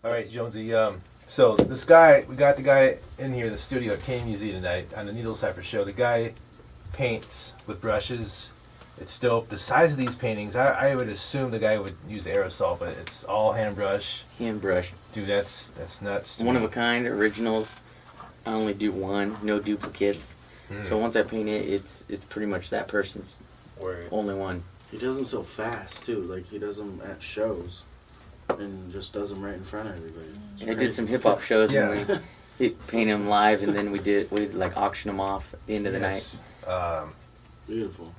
All right, Jonesy. So this guy, we got the guy in here in the studio at KMUZ tonight on the Needle Cipher show. The guy paints with brushes. It's dope. The size of these paintings, I would assume the guy would use aerosol, but it's all hand brush. Hand brush. Dude, that's nuts. One of a kind, originals. I only do one, no duplicates. So once I paint it, it's pretty much that person's only one. He does them so fast too. Like he does them at shows, and just does them right in front of everybody. I did some hip hop shows when we paint them live, and then we'd like auction them off at the end of the night. Beautiful.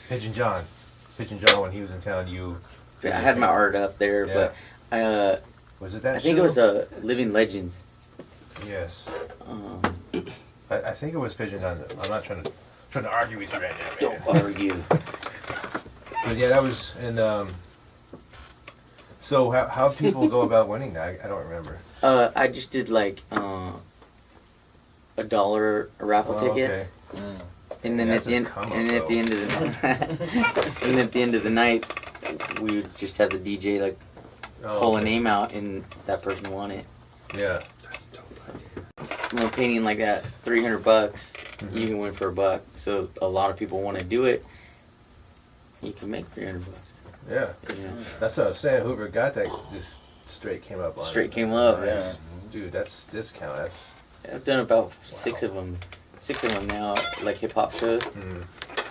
Pigeon John, when he was in town, I had my art up there, but was it that? I think it was Living Legends. Yes. I think it was Pigeon John. I'm not trying to argue with you right now. Don't argue. But yeah, that was in. So how people go about winning that? I don't remember. I just did like $1 raffle tickets. Okay. And then at the end, at the end of the night, we would just have the DJ like pull a name out, and that person won it. Yeah. You know, painting like that, $300, you can win for $1. So a lot of people want to do it. You can make $300. Yeah. That's what I was saying. Whoever got that just straight came up on Straight it. came up. Nice. Yeah. Dude, that's discount. That's. I've done about 6 of them. 6 of them now, like hip hop shows.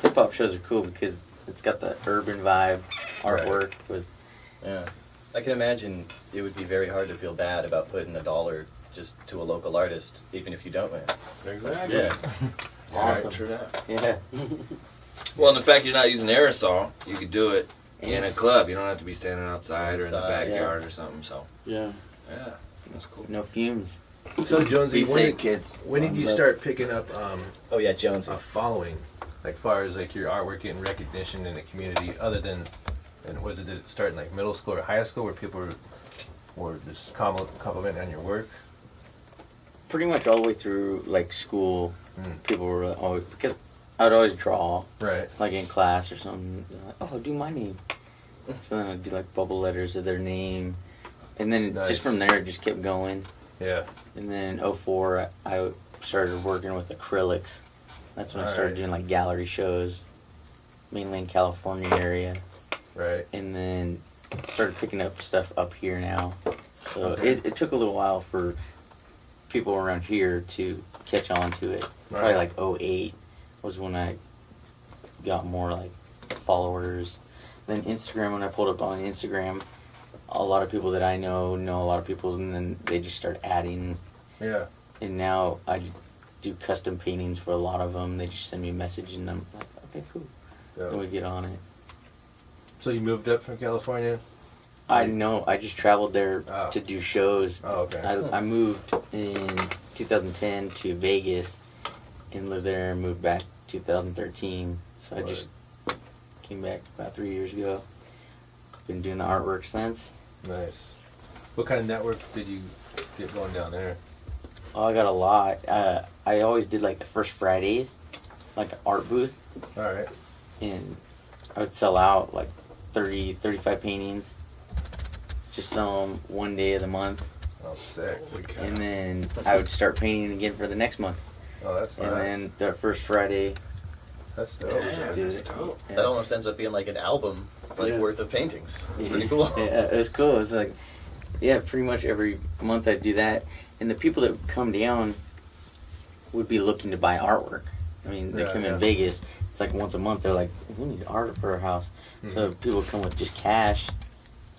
Hip hop shows are cool because it's got the urban vibe, artwork with. Yeah, I can imagine it would be very hard to feel bad about putting $1 just to a local artist, even if you don't win. Exactly. Yeah. Awesome. True that. Yeah. Well, and the fact you're not using aerosol, you could do it in a club. You don't have to be standing outside or in the backyard or something. So. Yeah. Yeah, that's cool. No fumes. So Jonesy, kids. When did you start picking up Jonezy. a following, like far as like your artwork getting recognition in the community? Other than, and did it start in like middle school or high school where people were just complimenting on your work? Pretty much all the way through like school, people were always, because I would always draw, right? Like in class or something. Like, oh, do my name. So then I'd do like bubble letters of their name, and then just from there it just kept going. Yeah. And then in 2004, I started working with acrylics. That's when I started doing like gallery shows, mainly in California area. Right. And then started picking up stuff up here now. So it took a little while for people around here to catch on to it. Probably like 2008 was when I got more like followers. Then Instagram, when I pulled up on Instagram, a lot of people that I know a lot of people, and then they just start adding. Yeah. And now I do custom paintings for a lot of them. They just send me a message, and I'm like, okay, cool. Yeah. And we get on it. So you moved up from California? I know. I just traveled there to do shows. Oh, okay. I moved in 2010 to Vegas and lived there and moved back 2013. So I just came back about 3 years ago. Been doing the artwork since. Nice. What kind of network did you get going down there? Oh, I got a lot. I always did like the first Fridays, like an art booth. All right. And I would sell out like 30, 35 paintings. Just sell them one day of the month. Oh, sick. And then I would start painting again for the next month. Oh, that's nice. And then the first Friday. That's dope. That's dope. Yeah. That almost ends up being like an album worth of paintings. It's pretty cool. Yeah, it was cool. It's like, pretty much every month I'd do that. And the people that would come down would be looking to buy artwork. I mean, they come in Vegas. It's like once a month. They're like, we need art for our house. So people come with just cash.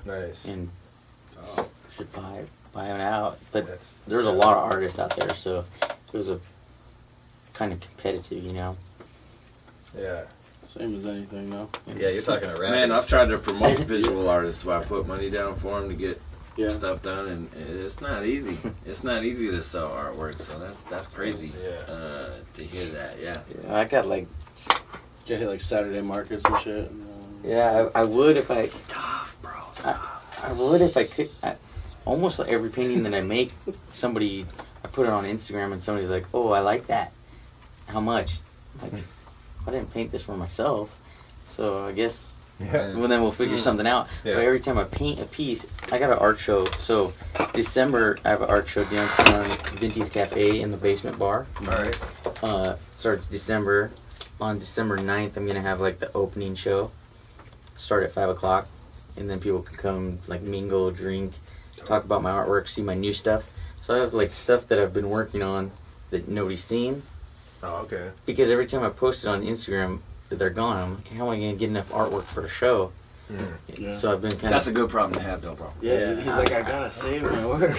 Nice. And should buy them out. But there's a lot of artists out there, so it was a kind of competitive, you know. Yeah. Same as anything, though. Yeah, you're talking to rappers. Man, I've tried to promote visual artists, so I put money down for them to get stuff done, and it's not easy. It's not easy to sell artwork, so that's crazy to hear that. Yeah. I got like, Get hit like Saturday markets and shit. I would if I. It's tough, bro. I would if I could. Almost like every painting that I make, I put it on Instagram and somebody's like, "Oh, I like that. How much?" I'm like, I didn't paint this for myself, so I guess. Yeah. Well, then we'll figure something out. Yeah. But every time I paint a piece, I got an art show. So December, I have an art show downtown Vinty's Cafe in the basement bar. All right. Starts December. On December 9th, I'm gonna have like the opening show. Start at 5 o'clock, and then people can come like mingle, drink, talk about my artwork, see my new stuff. So I have like stuff that I've been working on that nobody's seen. Oh, okay. Because every time I post it on Instagram that they're gone, I'm like, how am I gonna get enough artwork for a show? Yeah. So I've been kind That's of. a good problem to have, though, bro. Yeah, he's like, I gotta save my work.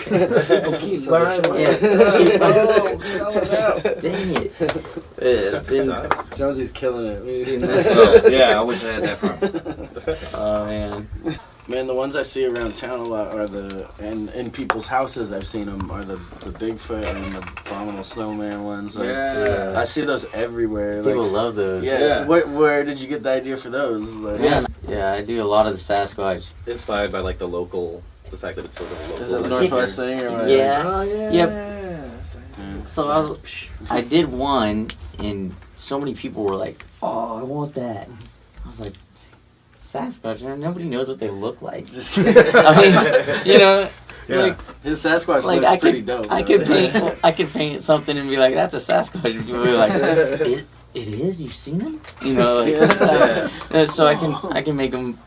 Keep buying. Yeah. Sell it out. Dang it. Then, Jonesy's killing it. Oh, yeah, I wish I had that problem. oh man. Man, the ones I see around town a lot are and in people's houses I've seen them are the Bigfoot and the Abominable Snowman ones. Like, Yeah. I see those everywhere. Like, People love those. yeah. Where did you get the idea for those? Like, Yeah, I do a lot of the Sasquatch. Inspired by like the fact that it's sort of a local. Is it the Northwest thing or what? Yeah. Oh, yeah. Yep. So I did one, and so many people were like, "Oh, I want that." I was like, "Sasquatch? Nobody knows what they look like." Just kidding. I mean, you know, like His Sasquatch like looks I pretty could dope. I though. could paint something and be like, "That's a Sasquatch." And people would be like, "It is? You've seen him?" You know, like, and so I can make them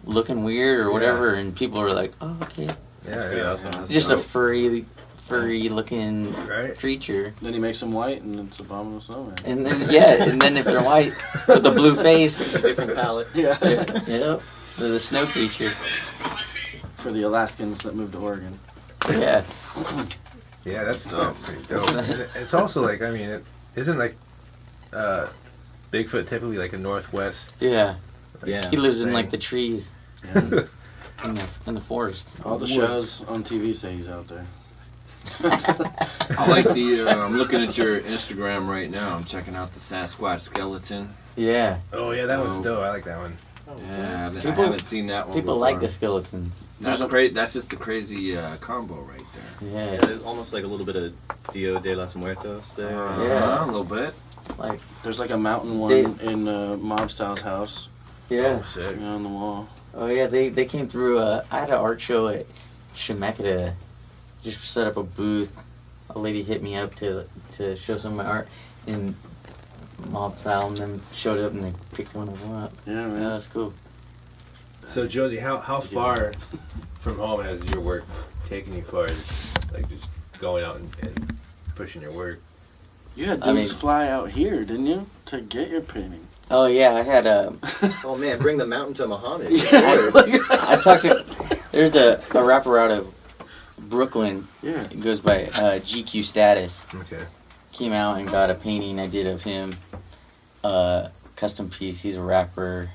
looking weird or whatever, and people are like, "Oh, okay." Yeah. That's Just a dope. furry looking Right. creature. Then he makes them white and it's Abominable Snowman. And then if they're white with the blue face, different palette. Yeah. yep, they're the snow creature. For the Alaskans that moved to Oregon. Yeah. Yeah, that's pretty dope. And it's also like, I mean, it isn't like Bigfoot typically like a Northwest. Yeah. Yeah. He lives in thing. like the trees Yeah. in the forest. All the Woods. shows on TV say he's out there. I like the. I'm looking at your Instagram right now. I'm checking out the Sasquatch skeleton. Yeah. Oh yeah, that one's dope. I like that one. Yeah, I People- haven't seen that one. People before. like the skeletons. That's great. That's just a crazy combo right there. Yeah, Yeah. there's almost like a little bit of Dia de los Muertos there. Yeah. A little bit. Like, There's like a mountain one They- in Mob Style's house, yeah. Oh, sick. you know, on the wall. Oh yeah, they came through. I had an art show at Chemeketa. Just set up a booth. A lady hit me up to show some of my art, and Mob Style and them showed up and they picked one of them up. Yeah, Yeah, man. that's cool. So Josie, how far from home has your work taken you far as like just going out and pushing your work? You had I dudes mean- fly out here, didn't you, to get your painting? Oh yeah, I had Oh man, bring the mountain to Muhammad. I talked to. There's a rapper out of Brooklyn. Yeah. It goes by GQ Status. Okay. Came out and got a painting I did of him. Custom piece. He's a rapper.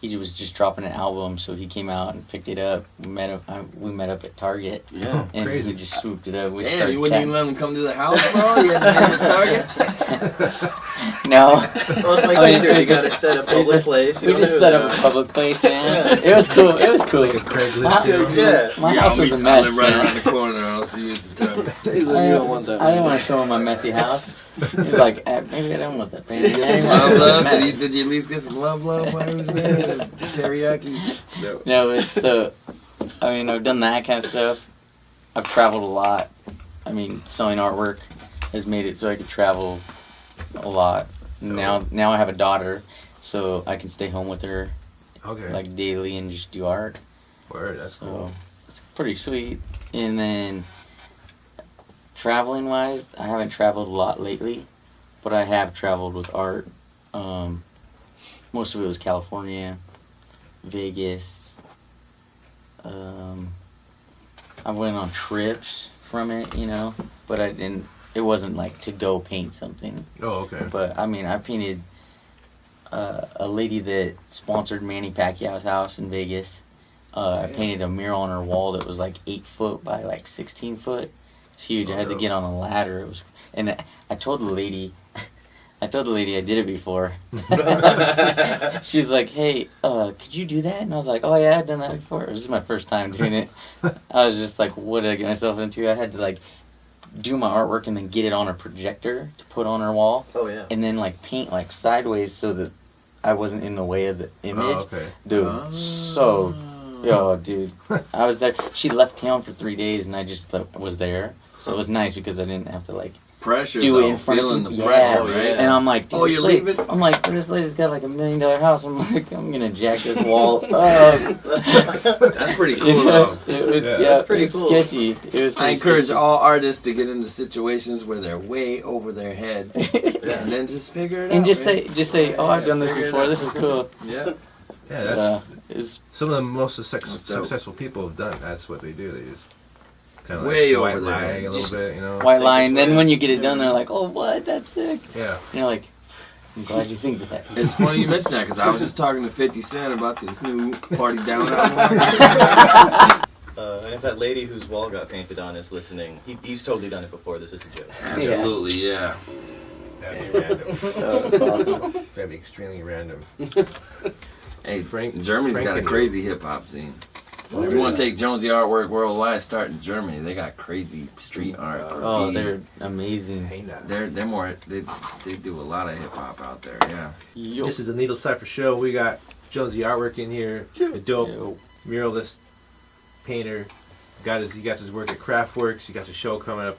He was just dropping an album, so he came out and picked it up. We met up at Target, Yeah. and Crazy. he just swooped it up. We Damn, started you wouldn't chatting. even let him come to the house, bro? You had to have a target? No. Well, it's like I mean, Tinder, we you gotta just- set a we public just- place. We just set up a public place, man. It was cool. It was cool. Like a Craigslist deal. Yeah. My Yeah, house I'll was meet- a mess. I'll live right man. around the corner. I'll see you at the time. He's like, you don't want that. I didn't want to show him my messy house. He's like, maybe I don't want that painting. I didn't want Love, it to love. be a Did you, mess. did you at least get some love while he was there? Teriyaki. No. No, it's I mean, I've done that kind of stuff. I've traveled a lot. I mean, selling artwork has made it so I could travel a lot. Now I have a daughter, so I can stay home with her Okay. like daily and just do art. Word, that's So cool. it's pretty sweet. And then traveling wise, I haven't traveled a lot lately, but I have traveled with art. Most of it was California, Vegas. I went on trips from it, you know, but I didn't. It wasn't like to go paint something. Oh, okay. But I mean, I painted a lady that sponsored Manny Pacquiao's house in Vegas. I painted a mural on her wall that was like 8 foot by like 16 foot. It's huge. I had to get on a ladder. It was, and I told the lady I did it before. She was like, "Hey, could you do that?" And I was like, "Oh yeah, I've done that before." This is my first time doing it. I was just like, "What did I get myself into?" I had to like do my artwork and then get it on a projector to put on her wall. Oh yeah. And then like paint like sideways so that I wasn't in the way of the image. Oh, okay. Dude, so, dude, I was there. She left town for 3 days and I just was there. So it was nice because I didn't have to like Pressure, do it though, in front feeling of the people. pressure, Yeah. right? And I'm like, Oh, you're leaving? I'm like, this lady's got like $1 million house. I'm like, I'm gonna jack this wall up. That's pretty cool, though. It was, that's pretty it was cool. sketchy. It was I encourage sketchy. all artists to get into situations where they're way over their heads, and then just figure it out. And just man. say, oh, I've done this Figure it before. out. This is cool. Yeah. Yeah, that's It's some of the most That's dope. successful people have done. That's what they do. They just kind of Way like over white their lying a heads. little bit, you know. white line. Then when you get it done, they're like, oh, what? That's sick. Yeah. And you're like, I'm glad you think that. It's funny you mention that because I was just talking to 50 Cent about this new Party Down album. And if that lady whose wall got painted on is listening, he's totally done it before. This is a joke. Absolutely, yeah. That'd be random. That's awesome. That'd be extremely random. Hey, Frank- Germany's got a Frank- crazy hip hop scene. If you want to take Jonesy artwork worldwide, start in Germany. They got crazy street art. Oh, graffiti. they're amazing. Hey, now. They're more they do a lot of hip hop out there. Yeah. Yo. This is the Needle Cipher Show. We got Jonesy artwork in here. A dope Yo. muralist painter. He got his work at Craftworks. He got his show coming up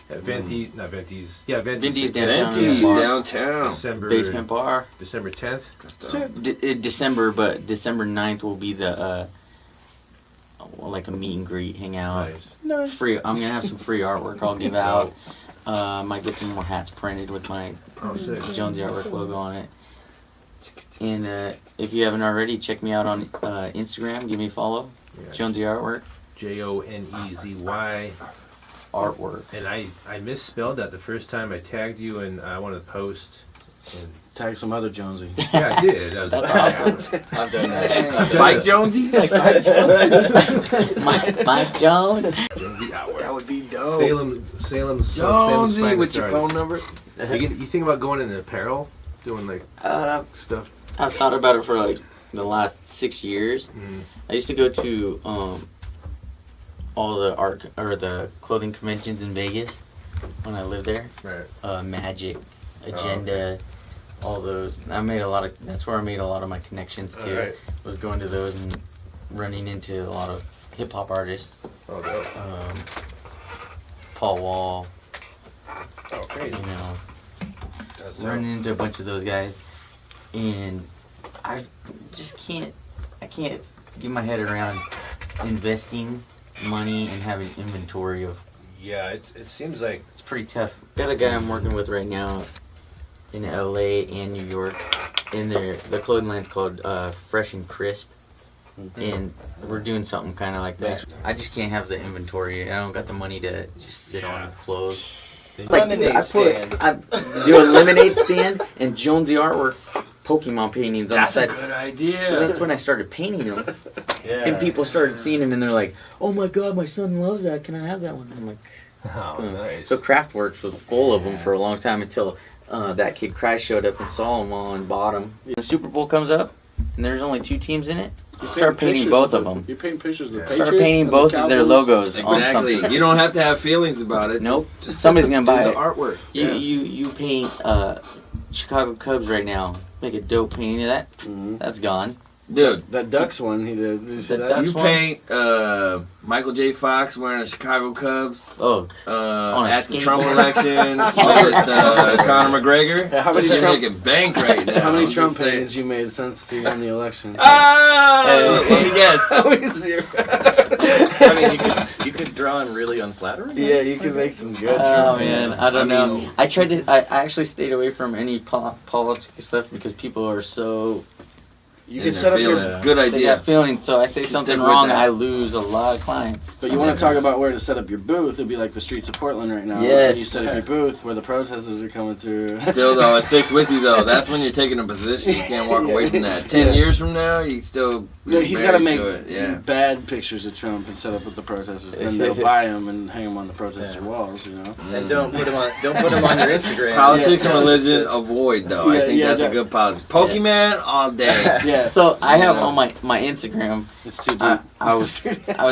at Venti's. Not Venti's. Yeah, Venti's. Venti's downtown. Venti's Yeah. downtown. December Basement bar. December 10th. December, but December 9th will be the like a meet and greet, hang out. Nice. Free. I'm gonna have some free artwork I'll give out. Might get some more hats printed with my Oh, sick. Jonesy artwork logo on it. And if you haven't already, check me out on Instagram. Give me a follow. Yeah. Jonesy artwork. Jonezy. Artwork. And I misspelled that the first time I tagged you in one of the posts. And Tag some other Jonesy. yeah, I did. That was That's awesome. I've done that. Spike Jonesy? Mike Jones. Jonesy Outward. That would be dope. Salem's Jonesy, finest with your phone artist. number? You think about going into apparel, doing like stuff? I've thought about it for like the last 6 years. Mm. I used to go to all the art or the clothing conventions in Vegas when I lived there. Right. Magic, Agenda, all those. That's where I made a lot of my connections too. Alright. Was going to those and running into a lot of hip hop artists. Oh, dope. Paul Wall, Oh, crazy. you know, That's dope. running into a bunch of those guys, and I just can't get my head around investing money and having inventory of. Yeah, it seems like It's pretty tough. Got a guy I'm working with right now in LA and New York, and the clothing line's called Fresh and Crisp, and we're doing something kind of like that. I just can't have the inventory. I don't got the money to just sit on clothes. Lemonade stand. I do a lemonade stand and Jonesy artwork, Pokemon paintings on That's the a side. good idea. So that's when I started painting them, Yeah. and people started seeing them, and they're like, "Oh my God, my son loves that. Can I have that one?" I'm like, oh, nice. So Craftworks was full of them for a long time until that kid Cry showed up and saw them all and bought them. The Super Bowl comes up, and there's only 2 teams in it. Start painting both of them. You paint pictures of the Yeah. Patriots. Start painting and the both of their Cowboys. logos on Exactly. something. You don't have to have feelings about it. Nope. Just Somebody's gonna do buy the it. artwork. You paint Chicago Cubs right now. Make a dope painting of that. Mhm. That's gone. Dude, That Ducks one he did. Did you see The that? Ducks you one? paint Michael J. Fox wearing a Chicago Cubs Oh, On a at the skateboard. Trump election with Conor McGregor. How many He's Trump- making bank right now. How many I'm Trump just saying. paintings you made since he won the election? Oh, let me guess. I mean, you could draw him really unflattering. Yeah, you can make some good oh Trump man, paintings. I don't know. mean- I tried to. I actually stayed away from any politics stuff because people are so You in can their set up your. feelings. Good It's idea. that feeling. So I say Just something stick with wrong, that. I lose a lot of clients. But you want to talk about where to set up your booth? It'd be like the streets of Portland right now. Yes. You set up your booth where the protesters are coming through. Still though, it sticks with you though. That's when you're taking a position. You can't walk away from that. 10 years from now, you still. No, he's got to married make to it. Yeah. bad pictures of Trump and set up with the protesters. Then they'll buy them and hang them on the protester walls. You know. And don't put them on your Instagram. Politics Yeah. and religion Just- avoid though. Yeah, I think yeah, that's that- a good policy. Pokemon all day. Yeah. So I have You know. on my Instagram. It's too deep. I was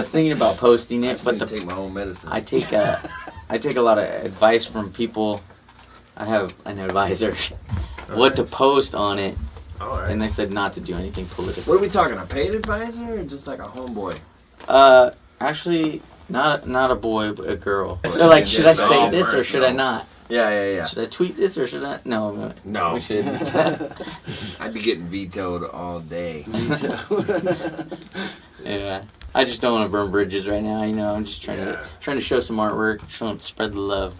thinking about posting I it, just but need to take my own medicine. I take a lot of advice from people. I have an advisor what to post on it, All right. and they said not to do anything political. What are we talking? A paid advisor or just like a homeboy? Actually, not a boy, but a girl. Oh, They're like, yeah, should I just say all this or should I personal. not? Yeah. Should I tweet this or should I? No, No. we should. I'd be getting vetoed all day. Yeah, I just don't want to burn bridges right now. You know, I'm just trying Yeah. to show some artwork, spread the love.